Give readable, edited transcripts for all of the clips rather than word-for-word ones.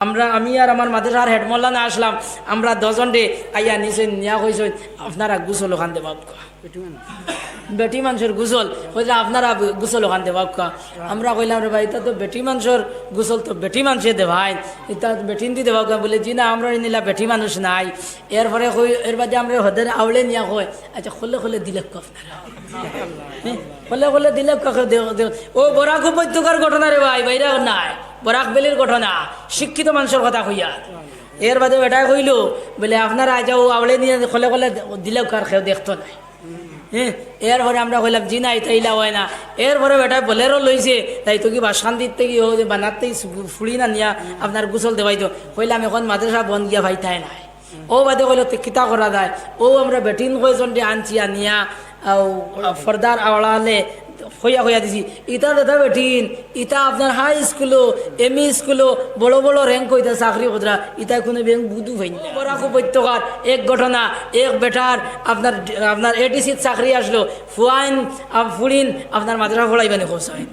আমি আর আমার মাদ্রাসার হেড মোল্লানা আসলাম। আমরা 10 জন আইয়া নিচে নিয়া কইছে আপনারা গোসল ওখান দেবা বেটি মানুষের গোসল কইলে আপনারা গোসল ওখান দেবা। আমরা কইলাম রে ভাই, এটা তো বেটি মানুষের গোসল, তো বেটি মানুষে দে ভাই, এটা বেটিন দি দেবা। বলে জি না, আমরা নিলা বেটি মানুষ নাই। এরপরে কই এর বাদে আমরা হদের আউলে নিয়া কই আচ্ছা খোলে খোলে দিলে আপনারা খোলে খোলে দিলে ও বরাক উপত্যকার ঘটনা রে ভাই, বাইরে নাই বরাক বেলির ঘটনা, শিক্ষিত মানুষের কথা কইয়া। এর বাদে বেটাই কইল বলে আপনারা যাও আওলে নিয়ে খোলে খোলে দিলেও কার খেয়ে দেখতো নাই। হ্যাঁ, এরপরে আমরা কইলাম জি না, এটা ইলা হয় না। এরপরে বেটাই বলেরও লইছে, তাই তো কি বা শান্তির থেকে বানাতেই ফুড়ি না নিয়া আপনার গোসল দেবাই তো। কইলাম এখন মাদ্রাসা বন্ধ গিয়া ভাই তাই নাই। ও বাদে কইল কিতা করা যায়। ও আমরা বেটিন কয়জন আনছি আনিয়া ফর্দার আওড়ালে হইয়া হইয়া দিছি। ইটা দাদা বেটিন, ইটা আপনার হাই স্কুলও এমই স্কুলও বড় বড় র্যাঙ্ক হইতা চাকরি কতরা, ইটা কোনো ব্যাংক বুধু হইনি। বরাক উপত্যকার এক ঘটনা, এক বেটার আপনার এডিসির চাকরি আসলো। ফুড়িন আপনার মাদ্রাসা পড়াইবানি কোথায়,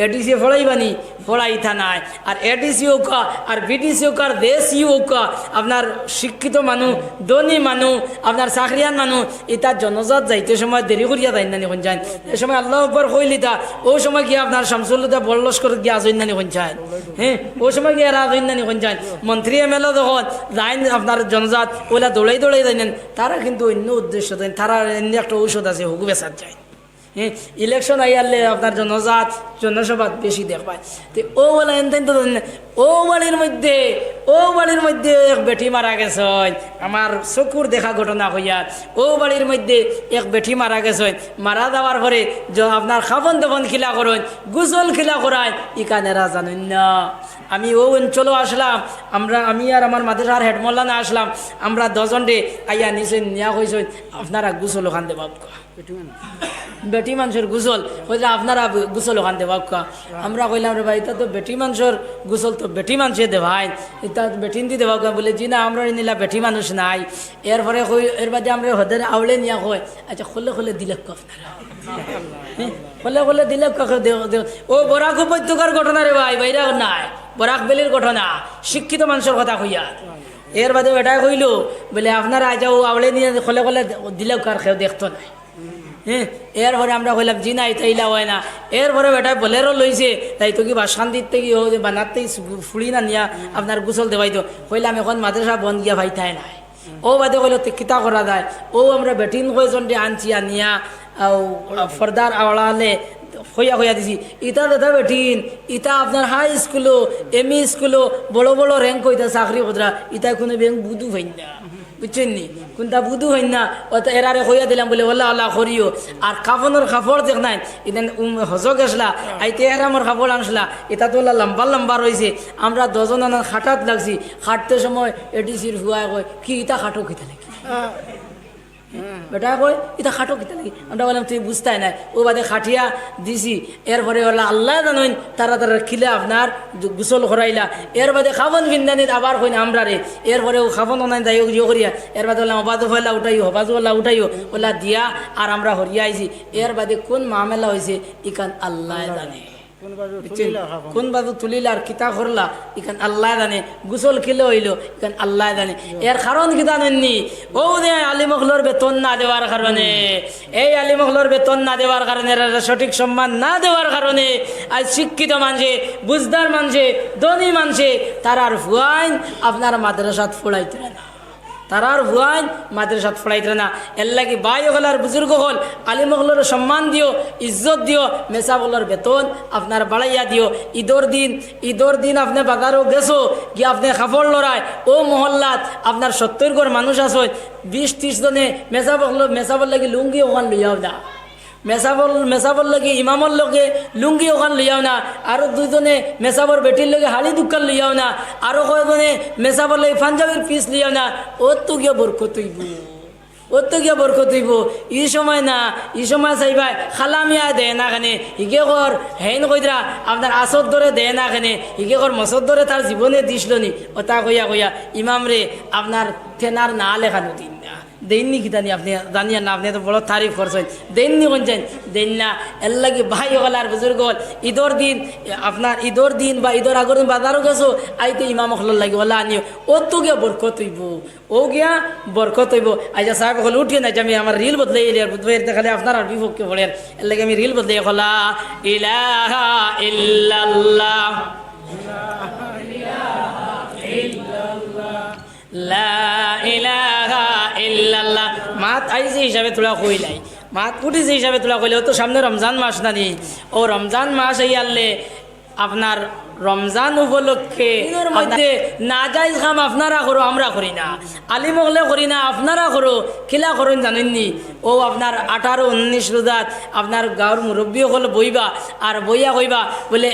এডিসি পড়াইবানি পড়াইতা নাই। আর এডিসি হোকা আর বিডিসি হোক আর দেশি হোকা আপনার শিক্ষিত মানুষ, ধনী মানুষ, আপনার চাকরিয়ান মানুষ, ইতার জনজাত যাইতে সময় দেরি করিয়া যাই নানি কোন যায়। এ সময় আল্লাহ আকবর কইলিতা ও সময় গিয়ে আপনার শামসুল্লাহ বল্লস করে গিয়ে আজইন নানি কোন যায়। হ্যাঁ, ও সময় গিয়ে রাজইন নানি কোন যায়। মন্ত্রী এমএলএ যখন যাইন আপনার জনজাত ওইলা দৌড়াই দৌড়াই যাইনেন, তারা কিন্তু অন্য উদ্দেশ্য দেন, তারা অন্য একটা ঔষধ আছে হুকু বেচার যায়। হ্যাঁ, ইলেকশন আইয়ালে আপনার জনজাত জনসভা বেশি দেখবায়। তো ও বলে এনতেন তো ও বাড়ির মধ্যে এক বেটি মারা গেছে, আমার চকুর দেখা ঘটনা হইয়া। ও বাড়ির মধ্যে এক বেটি মারা গেছে, মারা যাওয়ার পরে আপনার খাবন দফন খিলা করেন, গুসল খিলা করায়, ইকানেরা জানেন না। আমি ও অঞ্চলও আসলাম, আমি আর আমার মাদ্রাসার হেড মোল্লানা আসলাম। আমরা 10 জন আইয়া নিচে নিয়া কইছে আপনারা গোসল ওখান দেবা বেটি মানুষের গোসল কইলে আপনারা গোসল ওখান দেবা। আমরা কইলাম রে ভাই, এটা তো বেটি মানুষের গোসল, তো বেটি মানুষে দে ভাই, এটা বেটিন দি দেবা। বলে জি না, আমরা নিলা বেটি মানুষ নাই। এরপরে কই এর বাদে আমরা হদের আউলে নিয়া কই আচ্ছা খোলে খোলে দিলে আপনারা খোলে খোলে দিলে ও বরাক উপত্যকার ঘটনা রে ভাই, বাইরে নাই বরাক বেলির ঘটনা, শিক্ষিত মানুষের কথা কইয়া। এর বাদে বেটাই কইল বলে আপনারা যাও আউলে নিয়ে খোলে খোলে দিলেও কার খেয়ে দেখতো নাই। হ্যাঁ, এরপরে আমরা কইলাম জি না, এটা ইলা হয় না। এরপরে বেটাই বলেরও লইছে, তাই তো কি বা শান্তির থেকে বানাতেই ফুড়ি না নিয়া আপনার গোসল দেবাই তো। কইলাম এখন মাদ্রাসা বন্ধ গিয়া ভাই তাই নাই। ও বাদে কইল কিতা করা যায়। ও আমরা বেটিন কয়জন আনছি আনিয়া ফর্দার আওড়ালে হইয়া হইয়া দিছি। ইটা দাদা বেটিন, ইটা আপনার হাই স্কুলও এমই স্কুলও বড় বড় র্যাঙ্ক হইতা চাকরি কতরা, ইটা কোনো ব্যাংক বুধু হইন না, বুঝছেন নি, কোনটা বুধু হইন না। এরারে হইয়া দিলাম বলে ওলা আল্লাহ করিও। আর কাফনের কাপড় দেখ নাই, ইদেন হজক গেছলা আইতে এরামর কাপড় আনসলা, এটা তো লম্বা লম্বা রয়েছে। আমরা 10 জন খাটাত লাগছি, খাটতে সময় এডিসির হুয়া কয় কি ইটা খাটো খিতা নাকি, বেটা কয় এটা খাটো কিতা নাকি। আমরা বললাম তুই বুঝতে নাই। ও বাদে খাটিয়া দিছি। এরপরে ওলা আল্লাহ জানেন তারা খিলে আপনার গোসল করাইলা। এর বাদে খাবন ভিন্দানিত আবার কইন আমরা রে। এরপরে ও খাবন অনাই যাই ইয়ে করিয়া এর বাদে বললাম হবাজু ফেলা উঠাইও, হবাজু ওলা উঠাইও, ওলা দিয়া আর আমরা হরিয়া আইছি। এর বাদে কোন মামেলা হয়েছে ইকান আল্লাহ জানে, কোন বাজু তুলিলা আর কিতা করলা ইখান আল্লাহ জানে, গোসল খেলে হইল ইখান আল্লাহ জানে। এর কারণ কিতা নেননি, ও দে আলিমখলোর বেতন না দেওয়ার কারণে, এই আলিমখলোর বেতন না দেওয়ার কারণে, সঠিক সম্মান না দেওয়ার কারণে আজ শিক্ষিত মানুষে, বুঝদার মানুষে, ধনী মানুষে তারার ভুয়াইন আপনার মাদ্রাসাত ফোড়াইতে না, তারার ভুয়াইন মাদ্রাসাত ফোড়াইতে না। এর লাগি বাই হল আর বুজুর্গ হল আলিমখলোর সম্মান দিও, ইজ্জত দিও, মেসাবলোর বেতন আপনার বাড়াইয়া দিও। ঈদর দিন আপনি বাজারও গেছো গিয়ে আপনি কাপড় লড়ায়, ও মহল্লাত আপনার 70 ঘর মানুষ আছে, 20-30 জনে মেসাবল লাগি লুঙ্গি ওখান লইয়াও না, মেসাবর লগে ইমামর লগে লুঙ্গি ওখান লইয়াও না, আরো 2 জনে মেসাবর বেটির লগে হাড়ি দুকান লইয়াও না, আরো কয়েকজনে মেসাবর লগে পাঞ্জাবির পিস লইয়াও না। ওর তো গিয়া বরকত হইব, ই সময় না, ই সময় চাইবা খালামিয়া দেয় না খানে, হিগে কর হেন কইরা আপনার আসর ধরে দেয় না খানে, হিগে কর মসর ধরে তার জীবনে দিছিল নি। ওটা কইয়া ইমাম রে আপনার থেনার না লেখানো দিন না, দেননি কি জানি আপনি জানিয়েন না, আপনি তো বড় তারিফ করছেন, দেননি কোনছেন দেন না। এর লাগে ভাই হল আর বুজুর্গ হল ঈদর দিন আপনার ঈদর দিন বা ঈদর আগর দিন বাজারও গেছো আইতে ইমাম হল লাগে ওলা আনিও ও তো গিয়া বরকত হইব, ও গিয়া বরকত হইব। আচ্ছা সাহেব হল উঠিয়ে নাই আমি আমার রিল বদলাই এলি আর বুধবার দেখালে আপনার আর বিপক্ষে পড়েন, এর লাগে আমি রিল বদলাই হলা ইলাহা ইল্লাল্লাহ লা ইলাহা ইল্লাল্লাহ। মাত আইছে হিসাবে তোলা কইলাই, মাত উঠিছে হিসাবে তোলা কইলে ও তো সামনে রমজান মাস নানি, ও রমজান মাস এই আনলে আপনার রমজান উপলক্ষে মধ্যে না যাই খাম আপনারা করো, আমরা করি না, আলিম হলে করি না, আপনারা করো। খিলা করেন জানেননি, ও আপনার 18-19 রোজাত আপনার গাঁর মুরব্বী হল বইবা আর বইয়া কইবা বলে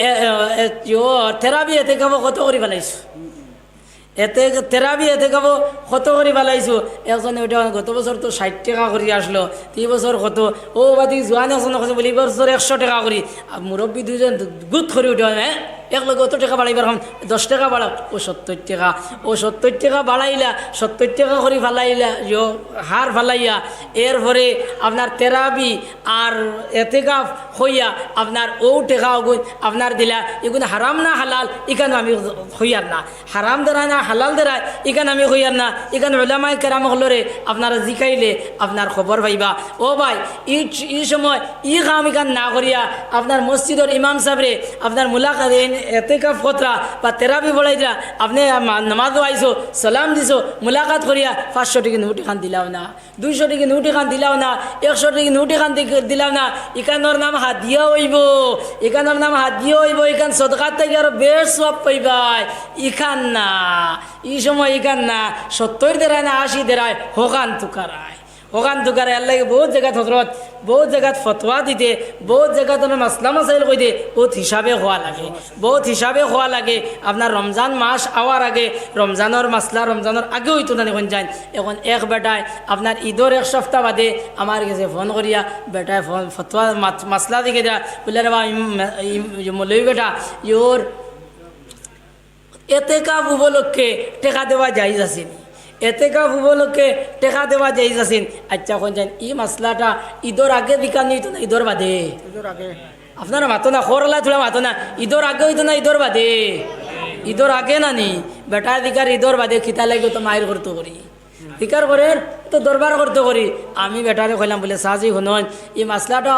থেরাপি এতে খাবো কত করে ফেলাইছো, এতে থেরাপি এতে খাবো কত করে ফেলাইছো। একজনে ওইটা গত বছর তো 60 টাকা করে আসলো, 3 বছর কত ও বাদি জোয়ান একজনে কথা বলি বছর 100 টাকা করি। আর মুরব্বী দুজন গুদ করে উঠে হ্যাঁ এক লগে অত টাকা বাড়াইবার 10 টাকা বাড়াও, ও 70 টাকা, ও 70 টাকা বাড়াইলা 70 টাকা করে ফালাইলা হার ফালাইয়া এরপরে আপনার তেরাবি আর এতেকাফ হইয়া আপনার ও টাকা ওগুন আপনার দিলা। এগুন হারাম না হালাল এখানে আমি হইয়ার না, হারাম দেরায় না হালাল দেরায় এখানে আমি হইয়ার না। এখানে ওলামায়ে কেরাম হলরে আপনারা জিকাইলে আপনার খবর পাইবা। ও ভাই এই সময় ই কাম এখান না করিয়া আপনার মসজিদের ইমাম সাহেবরে আপনার মুলাকাত এতেকাফ খতরা বা তেরাবি বড়াই দিলা, আপনি নামাজও আইসো সালাম দিছো মুলাকাত করিয়া 500 টাকা নোট খান দিলাও না, 200 টাকা নোট খান দিলাও না, 100 টাকা নোট খান দিলাও না। এখানোর নাম হাদিয়া হইব, এখানোর নাম হাদিয়া হইব, এখান সদকাত থেকে আরো বেশ সব পাইবাই। ইখান না এই সময় এখান না 70 দেরায় না 80 দেরায় হোকান তুকারায়, হোকান তুকারায় আল্লাহ বহুত জায়গাত হজরত বহুত জায়গাত ফতোয়া দিতে, বহুত জায়গাত মাসলা মাসাইল কই দে, বহুত হিসাবে হওয়া লাগে, বহুত হিসাবে হওয়া লাগে। আপনার রমজান মাস আওয়ার আগে রমজানের মাসলা রমজানের আগে হইতো না এখন যান। এখন এক বেটায় আপনার ঈদের 1 সপ্তাহ বাদে আমার কাছে ফোন করিয়া বেটায় ফতোয়া মাসলা দিকে দেয়া বলে রে বা মৌলবী বেটা ইয়োর এতেকাফ উপলক্ষে টেকা দেওয়া জায়েজ আছে, এতেকাফ উপলক্ষে টেকা দেওয়া জায়েজ আছে। আচ্ছা কোন যান এই মাসলাটা ঈদের আগে দিকা নিত না ঈদের বাদে? ঈদের আগে। আপনারা মাতো না খরলা তোলা মাতো না, ঈদের আগে হইতো না ঈদের বাদে? ঈদের আগে না নি বেটা দিকার ঈদের বাদে খিতা লাগে তো মায়ের করতে করি ফিকার করেন তো দরবার করতে করি। আমি বেটারে কইলাম বলে সাজি শুনুন এই মাসলাটা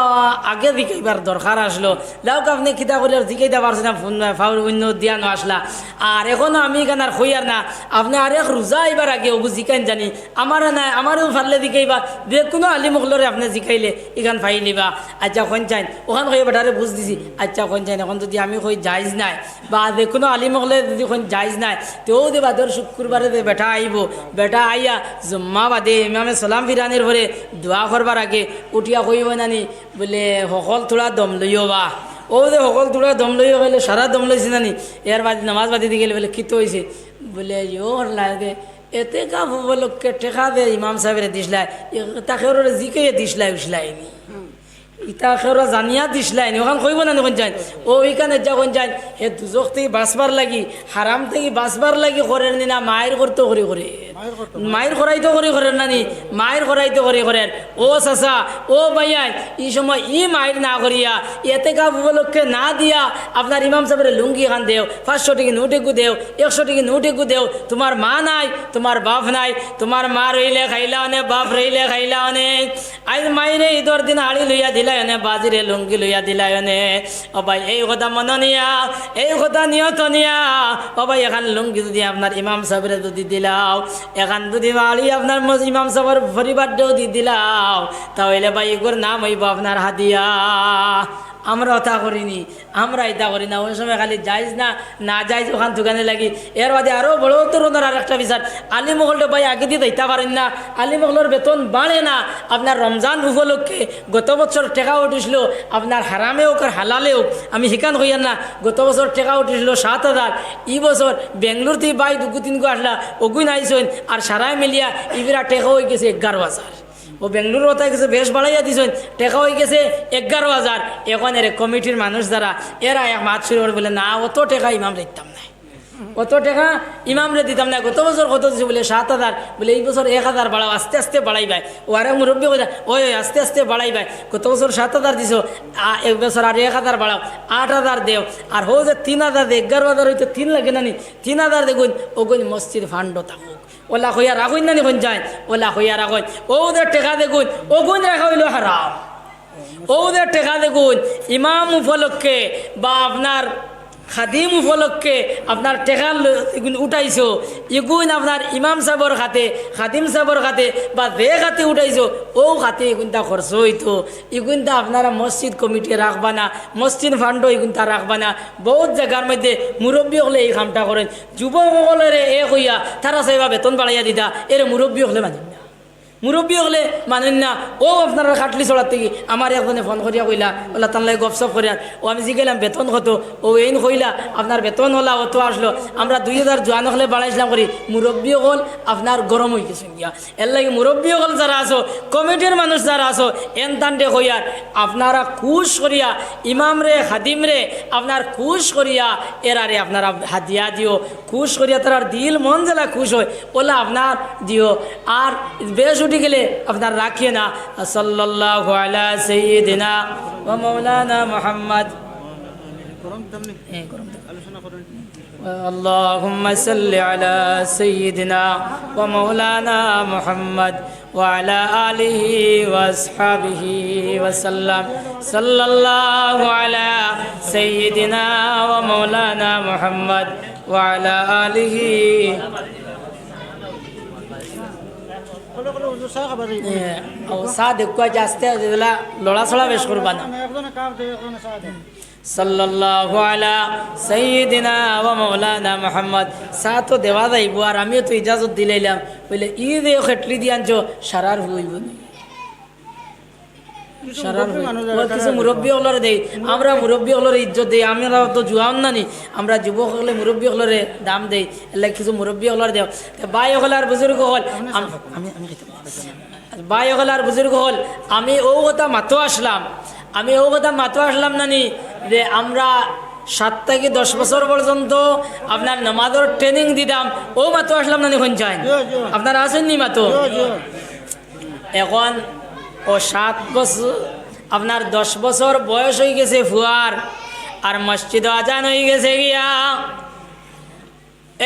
আগে দিকাইবার দরকার আসলো, লাউক আপনি খিতা করলে দিকাইতে পারছেন না, ফোন ফাউর অন্য দিয়া ন আসলা। আর এখনও আমি এখানে আর হইয়ার না, আপনি আরেক রোজা এবার আগে ওগু জিকাইন জানি আমার নাই, আমারও ফারলে দিকাইবা যে কোনো আলি মুখলরে আপনি জিকাইলে এখান ফাই নিবা। আচ্ছা কোন চাইন ওখান হয়ে বেটারে বুঝ দিছি। আচ্ছা কোন চাইন এখন যদি আমি কই জায়জ নাই বা যে কোনো আলি মুখলে যদি কোন জায়জ নাই তেও দে বাদর শুক্রবারে বেটা আইব, বেটা আইয়া জুম্মা বাদে ইমামে সালাম ফিরানির পরে দোয়া করবার আগে উঠিয়া কইব নানি বলে সকল থোড়া দম লইও বা ও যে সকল থোড়া দম লইও গেলে সারা দম লইছে নানি এর বাদ নামাজ বাদি দিয়ে গেলে বলে কিতো হয়েছে বলে ইও লাগে এতে কাপ উপলক্ষে টেকা দে ইমাম সাহেবের দিসলাই তাকে ওর জিকে দিসলাই উসলাইনি ইতা খেরা জানিয়া দিসলাইনি ওখান কইব না কোন যাই ও ওইখানে যা কোন যাই এ দুজক থেকে বাঁচবার লাগি হারাম থেকে বাঁচবার লাগি করেন না মায়ের করতে করে করে মায়ের করাইতে করে করেন নানি মায়ের করাইতে করে করেন। ও চাচা ও ভাইয়াই এই সময় ই মায়ের না করিয়া এতে কাপ উপলক্ষে না দিয়া আপনার ইমাম সাহেবের লুঙ্গি খান দেও 500 টাকা নোটেকু দেও 100 টাকা নোটেকু দেও। তোমার মা নাই তোমার বাপ নাই, তোমার মা রইলে খাইলা অনেক বাপ রইলে খাইলা অনেক। আজ মাইরে ঈদর দিন হাড়ি লইয়া দিলাই অনে বাজিরে লুঙ্গি লইয়া দিলাই অনে। ও ভাই এই কথা মনে নিয়া এই কথা নিয়ত নিয়া ও ভাই এখান লুঙ্গি যদি আপনার ইমাম সাহেবের যদি দিলাও এখান যদি বাড়ি আপনার ইমাম সাহেবের পরিবারটাও দি দিলাও তাহলে ভাই এগুলোর নাম হইব আপনার হাদিয়া। আমরা ওটা করিনি, আমরা এটা করি না। ওই সময় খালি যাইজ না না যাইজ ওখান দোকানে লাগি। এর বাদে আরও বড় ধরনের আর একটা বিচার আলিমহলটা ভাই আগে দিয়ে দিতে পারেন না, আলিমহলের বেতন বাড়ে না। আপনার রমজান উপলক্ষে গত বছর টেকা উঠিছিল আপনার হারামে হোক আর হালালে হোক আমি শিকান হইয়ার না। গত বছর টেকা উঠিছিল 7,000, এই বছর বেঙ্গলোর থেকে বাই 2-3 আসলা ওগুন আইসন আর সারাই মিলিয়া ইবিরা টেকা হয়ে গেছে 11,000। ও বেঙ্গলুরু ওটাই গেছে বেশ বাড়াইয়া দিছেন টেকা হয়ে গেছে 11,000। এখন এর কমিটির মানুষ যারা এরা এক মাত শুরু করে বলে না অত টেকা ইমাম দিতাম না কত টাকা ইমামরে দিতাম না, গত বছর কত দিছে বলে 7,000, বলে এই বছর 1,000 বাড়াও, আস্তে আস্তে বাড়াইবাই। ও আরে মুরব্বী কইরা ওই আস্তে আস্তে বাড়াইবাই, গত বছর 7,000 দিছো, এক বছর আর 1,000 বাড়াও, 8,000 দেও। আর হো যে 3,000 দে, 11,000 হইতে 3 লাগে না নি, 3,000 দেখুন ওগুন মসজিদ ফান্ড থাকুক, ওলা হইয়া রাখুন না নি কোন যায়, ওলা হইয়া রাখুন। ওদের টাকা দেখুন ওগুন রাখা হইল হারাম। ওদের টাকা দেখুন ইমাম উপলক্ষে বা আপনার খাদিম উপলক্ষে আপনার টেকা উঠাইছো, ইগুন আপনার ইমাম সাহেবর খাতে, খাদিম সাহেবর খাতে বা যে খাতে উঠাইছো ও খাতে এগুনটা খরচ হইতো, এগুনটা আপনারা মসজিদ কমিটি রাখবা না, মসজিদ ফান্ড এগুনটা রাখবা না। বহুত জায়গার মধ্যে মুরব্বী হলে এই কামটা করেন, যুবকসকলের এক হইয়া তারা চাইবা বেতন বাড়াইয়া দিতা, এর মুরব্বী হলে মানেন না, মুরব্বী হলে মানেন না। ও আপনারা খাটলি চড়ার থেকে আমার একজনে ফোন করিয়া কইলা, বললা তার লাগে গপসপ করিয়া, ও আমি জিগাইলাম বেতন কত, ও এইন কইলা আপনার বেতন হলা অত আসলো, আমরা 2,000 জোয়ান হলে বাড়াইছিলাম করি। মুরব্বী হল আপনার গরম হয়ে গেছে গিয়া, এর লাগে মুরব্বী হল যারা আছো, কমিটির মানুষ যারা আছো, এন তান্ডে হইয়ার আপনারা খুশ করিয়া ইমাম রে খাদিম রে আপনার খুশ করিয়া এরারে আপনারা হাতিয়া দিও, খুশ করিয়া তার দিল মন জেলা খুশ হয় ওলা আপনার দিও। আর বেশ উঠে গেলে আপনার রাখিয়ে না। সাল্লাল্লাহু আলা সাইয়্যিদিনা ওয়া মাওলানা মুহাম্মদ। আল্লাহুম্মা সাল্লি আলা সাইয়্যিদিনা ওয়া মাওলানা মুহাম্মদ ওয়া আলা আলিহি ওয়া আসহাবিহি ওয়া সাল্লাম। সাল্লাল্লাহু আলা সাইয়্যিদিনা ওয়া মাওলানা মুহাম্মদ ওয়া আলা আলিহি। লড়া ছড়া বেশ করবা না। সাল্লাল্লাহু আলা সাইয়্যিদিনা ওয়া মাওলানা মুহাম্মদ। সা তো দেওয়া যাইব, আর আমিও তো ইজাজত দিলাইলাম, বলে ই যে খেটলি দিয়ে আনছো সারার হইব না, কিছু মুরব্বী হলরে দেই, আমরা মুরব্বী হলরে ইজ্জত দিই, আমরা তো জুয়ান নানি, আমরা যুবক হলে মুরব্বী হলরে দাম দেই, এলে কিছু মুরব্বী হলর দেও। বাই হল আর বুজুর্গ হল, বাই হল আর বুজুর্গ হল, আমি ও কথা মাতো আসলাম, আমি ও কথা মাতো আসলাম নানি যে আমরা 7 থেকে 10 বছর পর্যন্ত আপনার নামাজের ট্রেনিং দিতাম, ও মাতো আসলাম নানি কোন চাই আপনারা আসেননি মাতো। এখন ও 7 বছর আপনার 10 বছর বয়স হয়ে গেছে ফুয়ার, আর মসজিদ আজান হয়ে গেছে গিয়া,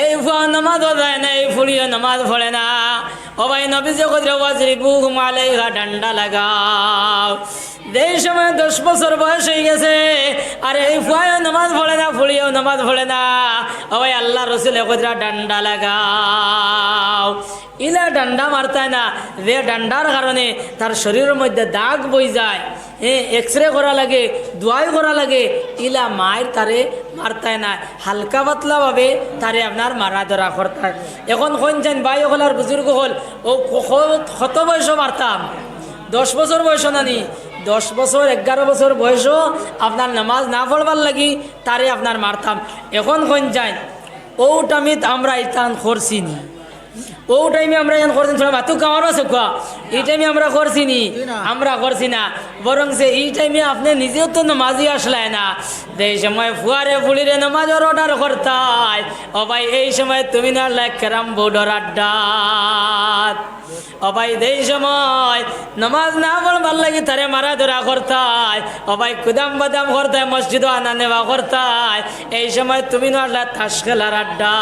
এই ফুয়া নামাজও যায় না, এই ফুড়িও নামাজ পড়ে না। ও ভাই নবী যে কইরা ওয়াজরিবুহুম আলাইহা, ডান্ডা লাগাও। যেই সময় 10 বছর বয়স হয়ে গেছে আর এই ফুয়াও নামাজ পড়ে না, ফুড়িও নামাজ পড়ে না, ও ভাই আল্লাহ রসুল কইরা ডান্ডা লাগাও। ইলা ডান্ডা মারতায় না, যে ডান্ডার কারণে তার শরীরের মধ্যে দাগ বই যায়, এক্সরে করা লাগে, দোয়াই করা লাগে, ইলা মায়ের তারে মারতায় না, হালকা পাতলা ভাবে তারে আপনার মারা ধরা করতায়। এখন কোন চান ভাই হল আর বুজুর্গ হল, ও কত বয়স মারতাম, 10 বছর বয়স নানি, 10 বছর 11 বছর বয়সও আপনার নামাজ না পড়বার লাগি তারে আপনার মারতাম। এখন কোন চান ও টামিত আমরা ইতান করছি নি, ও টাইমে আমরা এখন করছি না, মাতু কামারও আছে কোয়া, এই টাইমে আমরা করছি নি, আমরা করছি না, বরং সে এই টাইমে আপনি নিজেও তো নামাজি আসলায় না, যে সময় ফুয়ারে ফুলিরে নামাজের অর্ডার করতায়, ও ভাই এই সময় তুমি না ক্যারাম বোর্ডর আড্ডা, ও ভাই এই সময় নামাজ না পড়বার লাগি তারে মারা ধরা করতায়, ও ভাই কুদাম বাদাম করতায়, মসজিদ আনা নেওয়া করতায়, এই সময় তুমি না তাস খেলার আড্ডা।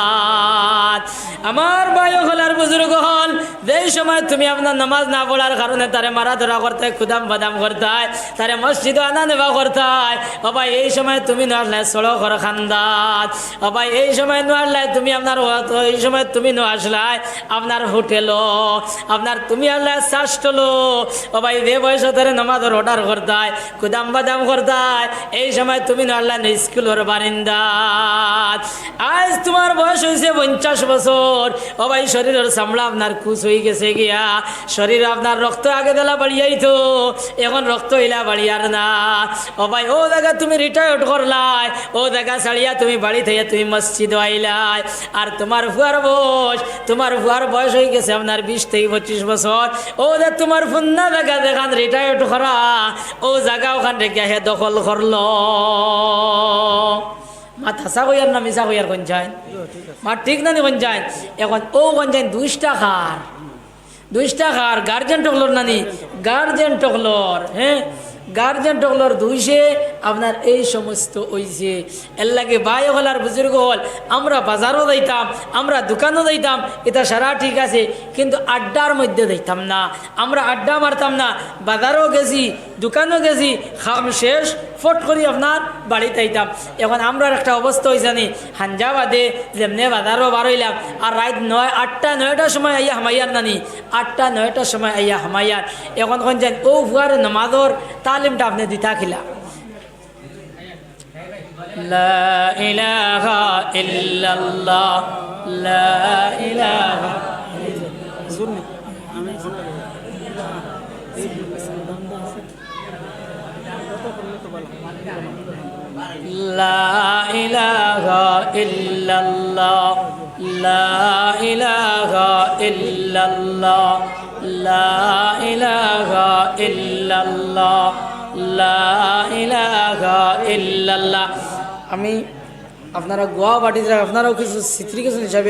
আমার ভাই হলার বুজুর্গ হল, যেই সময় তুমি আপনার নামাজ না পড়ার কারণে তারে মারা ধরা করতায়, কুদাম বাদাম করতায়, তারে মসজিদ আনা নেওয়া করতায়, ও ভাই এই সময় তুমি নড়লাই সড়কর খান্দাত, ও ভাই এই সময় নড়লাই তুমি আপনার, এই সময় তুমি নো আসলাই আপনার হোটেলও, আপনার তুমি আল্লাহ শাসলো, ও ভাই যে বয়স তারে নামাজের অর্ডার করতায়, কুদাম বাদাম করতায়, এই সময় তুমি নড়লাই স্কুলের বারিন্দাত। আজ তোমার বয়স হয়েছে 50 বছর, ও ভাই শরীরের চামড়া আপনার খুশ হয়ে গেছে গিয়া, শরীরে আপনার রক্ত আগে দেলা বাড়িয়াই তো, এখন রক্ত হইলা বাড়িয়ার না, ও ভাই ও জায়গা তুমি রিটায়ার্ড করলাই, ও জায়গা ছাড়িয়া তুমি বাড়ি থেকে তুমি মসজিদ আইলাই, আর তোমার ফুয়ার বয়স হয়ে গেছে আপনার 20 থেকে 25 বছর, ও যে তোমার ফুন্না জায়গা দেখান রিটায়ার্ড করা, ও জায়গা ওখান থেকে হে দখল করলো। মা থাসা কইয়ার না মিশা কইয়ার কোন যায় মা ঠিক না নি কোন যায় এখন ও কোন যায় 2 টাকার গার্জেন টকলর নানি গার্জেন টকলর হ্যাঁ গার্জেন টকলর 200 আপনার এই সমস্ত ওইছে এর লাগে ভাই হল আর বুজুর্গ হল আমরা বাজারও যাইতাম আমরা দোকানও যাইতাম এটা সারা ঠিক আছে কিন্তু আড্ডার মধ্যে যাইতাম না আমরা আড্ডা মারতাম না বাজারও গেছি দোকানও গেছি খাম শেষ ফট করি আপনার বাড়িতে আইতাম এখন আমরা একটা অবস্থা হয়েছে নি হাঞ্জা বাদে যেমনি বাজারও বার হইলাম আর রাত 8টা 9টার সময় আইয়া হামাইয়ার নানি 8টা 9টার সময় আইয়া হামাইয়ার এখন কোন যান ও ফুয়ার নামাজর তালিমটা আপনি দিতা খিলা লা ইলাহা ইল্লাল্লাহ লা ইলাহা লা ইলাহা ইল্লাল্লাহ লা ইলাহা ইল্লাল্লাহ লা ইলাহা ইল্লাল্লাহ লা ইলাহা ইল্লাল্লাহ আমি আপনারা গোয়া বাটিতে আপনারাও কিছু চিত্রিকেশন হিসাবে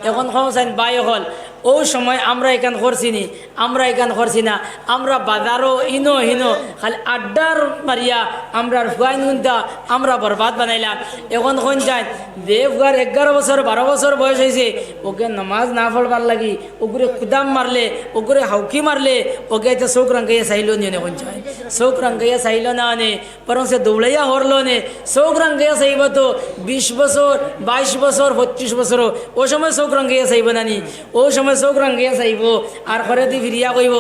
এখন চাইন বাই হল ও সময় আমরা এখান করছি নি আমরা এখান করছি না আমরা বাজারও ইনো হিনো খালি আড্ডার মারিয়া আমরা ফুয়াইন গুনতা আমরা বরবাদ বানাইলাম এখন কোন যাই দেবগার 11 বছর 12 বছর বয়স হয়েছে ওকে নামাজ না পড়বার লাগি ওগুরে কুদাম মারলে ওগুরে হাউকি মারলে ওকে এটা চোখ রাঙ্গাইয়া চাইল নিয়ে কোন যায় চোখ রাঙ্গাইয়া চাইল না আনে বরং সে দৌড়াইয়া হরলো নে চোখ রাঙ্গাইয়া চাইব তো 20 বছর 22 বছর 25 বছর ও সময় চোখ রাঙ্গাইয়া চাইব নানি ও সময় চোখ রাঙ্গাইয়া চাইব আর ঘরে দি ফিরিয়া কইব